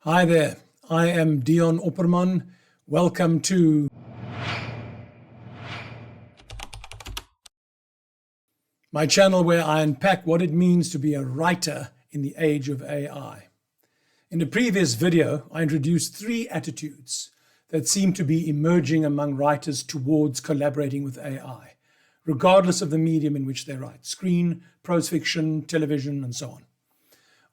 Hi there, I am Dion Opperman. Welcome to my channel where I unpack what it means to be a writer in the age of AI. In a previous video, I introduced 3 attitudes that seem to be emerging among writers towards collaborating with AI, regardless of the medium in which they write: screen, prose fiction, television, and so on.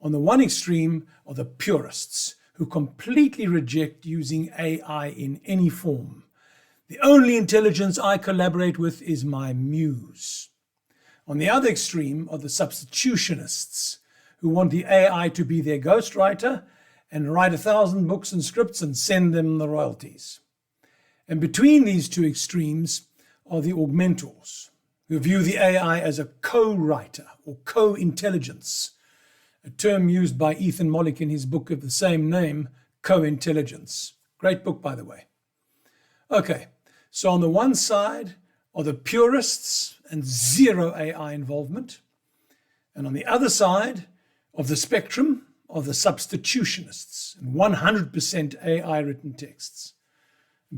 On the one extreme are the purists, who completely reject using AI in any form. The only intelligence I collaborate with is my muse. On the other extreme are the substitutionists, who want the AI to be their ghostwriter and write 1,000 books and scripts and send them the royalties. And between these two extremes are the augmentors, who view the AI as a co-writer or co-intelligence, a term used by Ethan Mollick in his book of the same name, Co-Intelligence. Great book, by the way. Okay, so on the one side are the purists and zero AI involvement. And on the other side of the spectrum are the substitutionists and 100% AI written texts.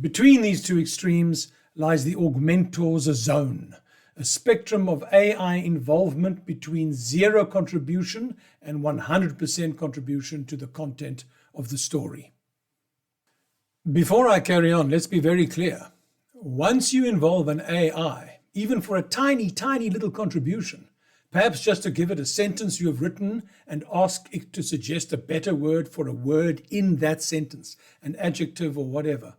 Between these two extremes lies the augmentors zone, a spectrum of AI involvement between zero contribution and 100% contribution to the content of the story. Before I carry on, let's be very clear. Once you involve an AI, even for a tiny, tiny little contribution, perhaps just to give it a sentence you have written and ask it to suggest a better word for a word in that sentence, an adjective or whatever,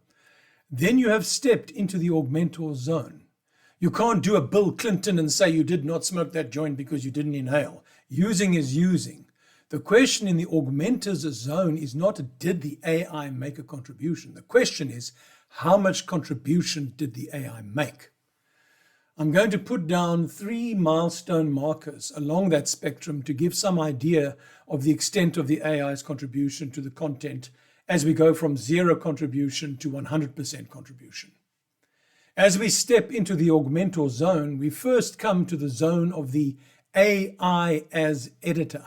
then you have stepped into the augmentor zone. You can't do a Bill Clinton and say you did not smoke that joint because you didn't inhale. Using is using. The question in the augmentors zone is not, did the AI make a contribution? The question is, how much contribution did the AI make? I'm going to put down 3 milestone markers along that spectrum to give some idea of the extent of the AI's contribution to the content as we go from zero contribution to 100% contribution. As we step into the augmentor zone, we first come to the zone of the AI as editor.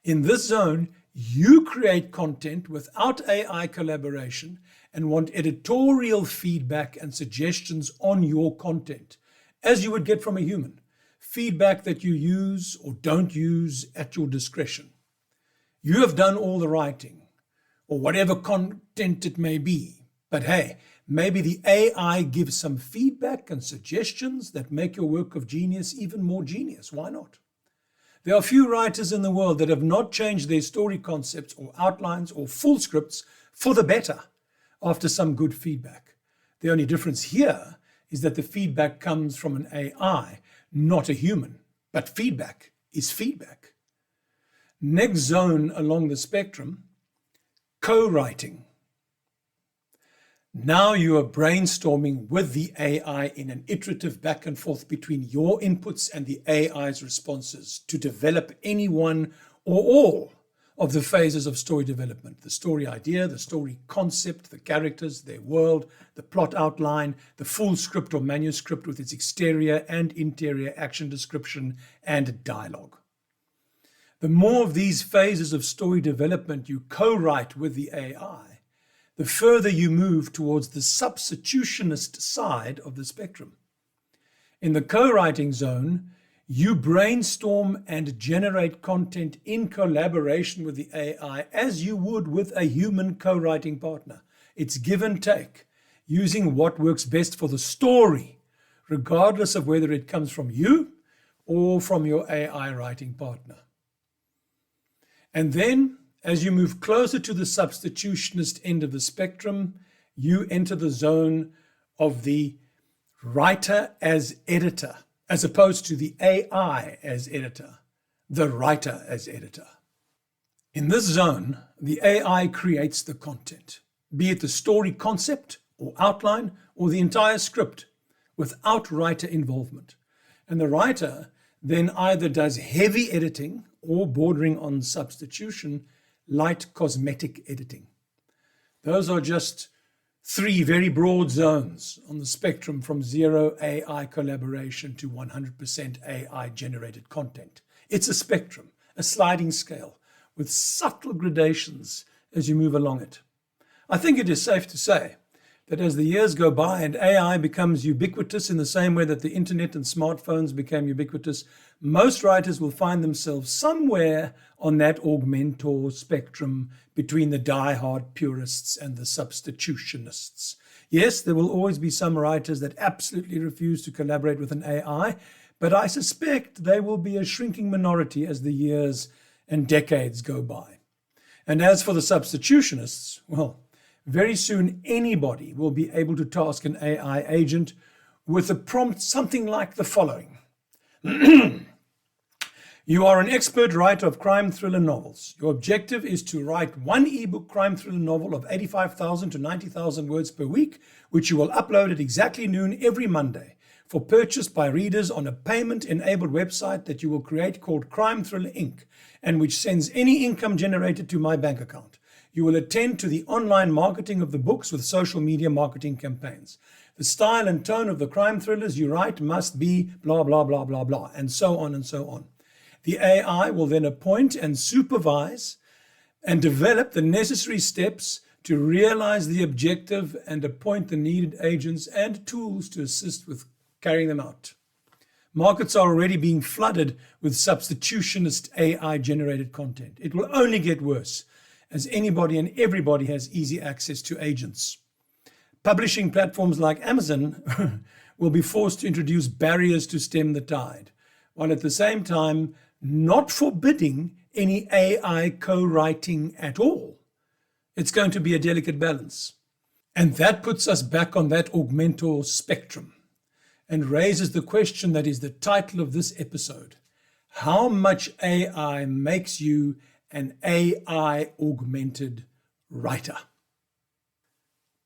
In this zone, you create content without AI collaboration and want editorial feedback and suggestions on your content, as you would get from a human. Feedback that you use or don't use at your discretion. You have done all the writing, or whatever content it may be. But hey, maybe the AI gives some feedback and suggestions that make your work of genius even more genius. Why not? There are few writers in the world that have not changed their story concepts or outlines or full scripts for the better after some good feedback. The only difference here is that the feedback comes from an AI, not a human. But feedback is feedback. Next zone along the spectrum, co-writing. Now you are brainstorming with the AI in an iterative back and forth between your inputs and the AI's responses to develop any one or all of the phases of story development: the story idea, the story concept, the characters, their world, the plot outline, the full script or manuscript with its exterior and interior action description and dialogue. The more of these phases of story development you co-write with the AI, the further you move towards the substitutionist side of the spectrum. In the co-writing zone, you brainstorm and generate content in collaboration with the AI as you would with a human co-writing partner. It's give and take, using what works best for the story, regardless of whether it comes from you or from your AI writing partner. And then, as you move closer to the substitutionist end of the spectrum, you enter the zone of the writer as editor, as opposed to the AI as editor, the writer as editor. In this zone, the AI creates the content, be it the story concept or outline or the entire script, without writer involvement. And the writer then either does heavy editing or, bordering on substitution, light cosmetic editing. Those are just 3 very broad zones on the spectrum from zero AI collaboration to 100% AI generated content. It's a spectrum, a sliding scale, with subtle gradations as you move along it. I think it is safe to say that as the years go by and AI becomes ubiquitous in the same way that the internet and smartphones became ubiquitous, most writers will find themselves somewhere on that augmentor spectrum between the die-hard purists and the substitutionists. Yes, there will always be some writers that absolutely refuse to collaborate with an AI, but I suspect they will be a shrinking minority as the years and decades go by. And as for the substitutionists, well, very soon anybody will be able to task an AI agent with a prompt something like the following. You are an expert writer of crime thriller novels. Your objective is to write one ebook crime thriller novel of 85,000 to 90,000 words per week, which you will upload at exactly noon every Monday for purchase by readers on a payment-enabled website that you will create called Crime Thriller Inc., and which sends any income generated to my bank account. You will attend to the online marketing of the books with social media marketing campaigns. The style and tone of the crime thrillers you write must be blah, blah, blah, blah, blah, and so on and so on. The AI will then appoint and supervise and develop the necessary steps to realize the objective and appoint the needed agents and tools to assist with carrying them out. Markets are already being flooded with substitutionist AI-generated content. It will only get worse, as anybody and everybody has easy access to agents. Publishing platforms like Amazon will be forced to introduce barriers to stem the tide, while at the same time not forbidding any AI co-writing at all. It's going to be a delicate balance. And that puts us back on that augmentor spectrum and raises the question that is the title of this episode. How much AI makes you an AI-augmented writer?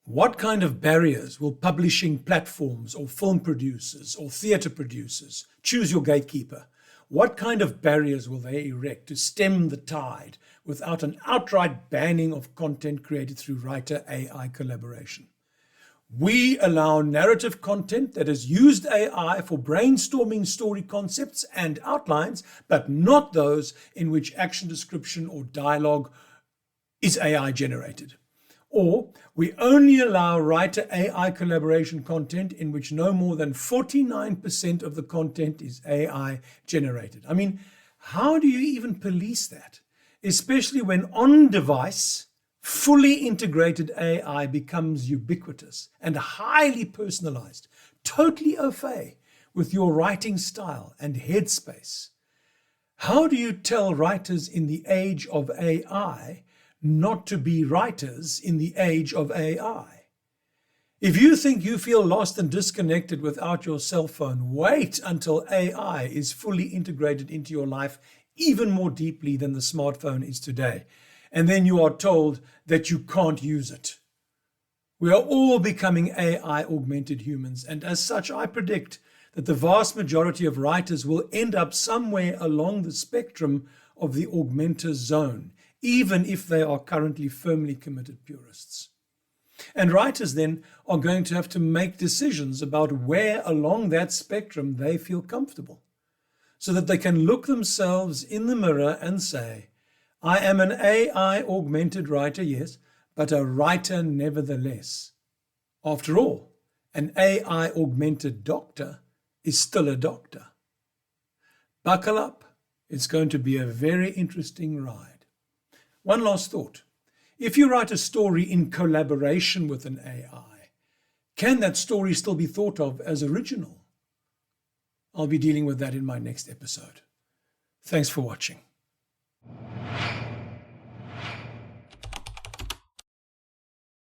What kind of barriers will publishing platforms or film producers or theatre producers, choose your gatekeeper, what kind of barriers will they erect to stem the tide without an outright banning of content created through writer-AI collaboration? We allow narrative content that has used AI for brainstorming story concepts and outlines, but not those in which action description or dialogue is AI generated. Or we only allow writer-AI collaboration content in which no more than 49% of the content is AI generated. I mean, how do you even police that? Especially when on-device, fully integrated AI becomes ubiquitous and highly personalized, totally au fait with your writing style and headspace. How do you tell writers in the age of AI not to be writers in the age of AI? If you think you feel lost and disconnected without your cell phone, wait until AI is fully integrated into your life even more deeply than the smartphone is today. And then you are told that you can't use it. We are all becoming AI-augmented humans, and as such, I predict that the vast majority of writers will end up somewhere along the spectrum of the augmenter zone, even if they are currently firmly committed purists. And writers then are going to have to make decisions about where along that spectrum they feel comfortable, so that they can look themselves in the mirror and say, I am an AI-augmented writer, yes, but a writer nevertheless. After all, an AI-augmented doctor is still a doctor. Buckle up. It's going to be a very interesting ride. One last thought. If you write a story in collaboration with an AI, can that story still be thought of as original? I'll be dealing with that in my next episode. Thanks for watching.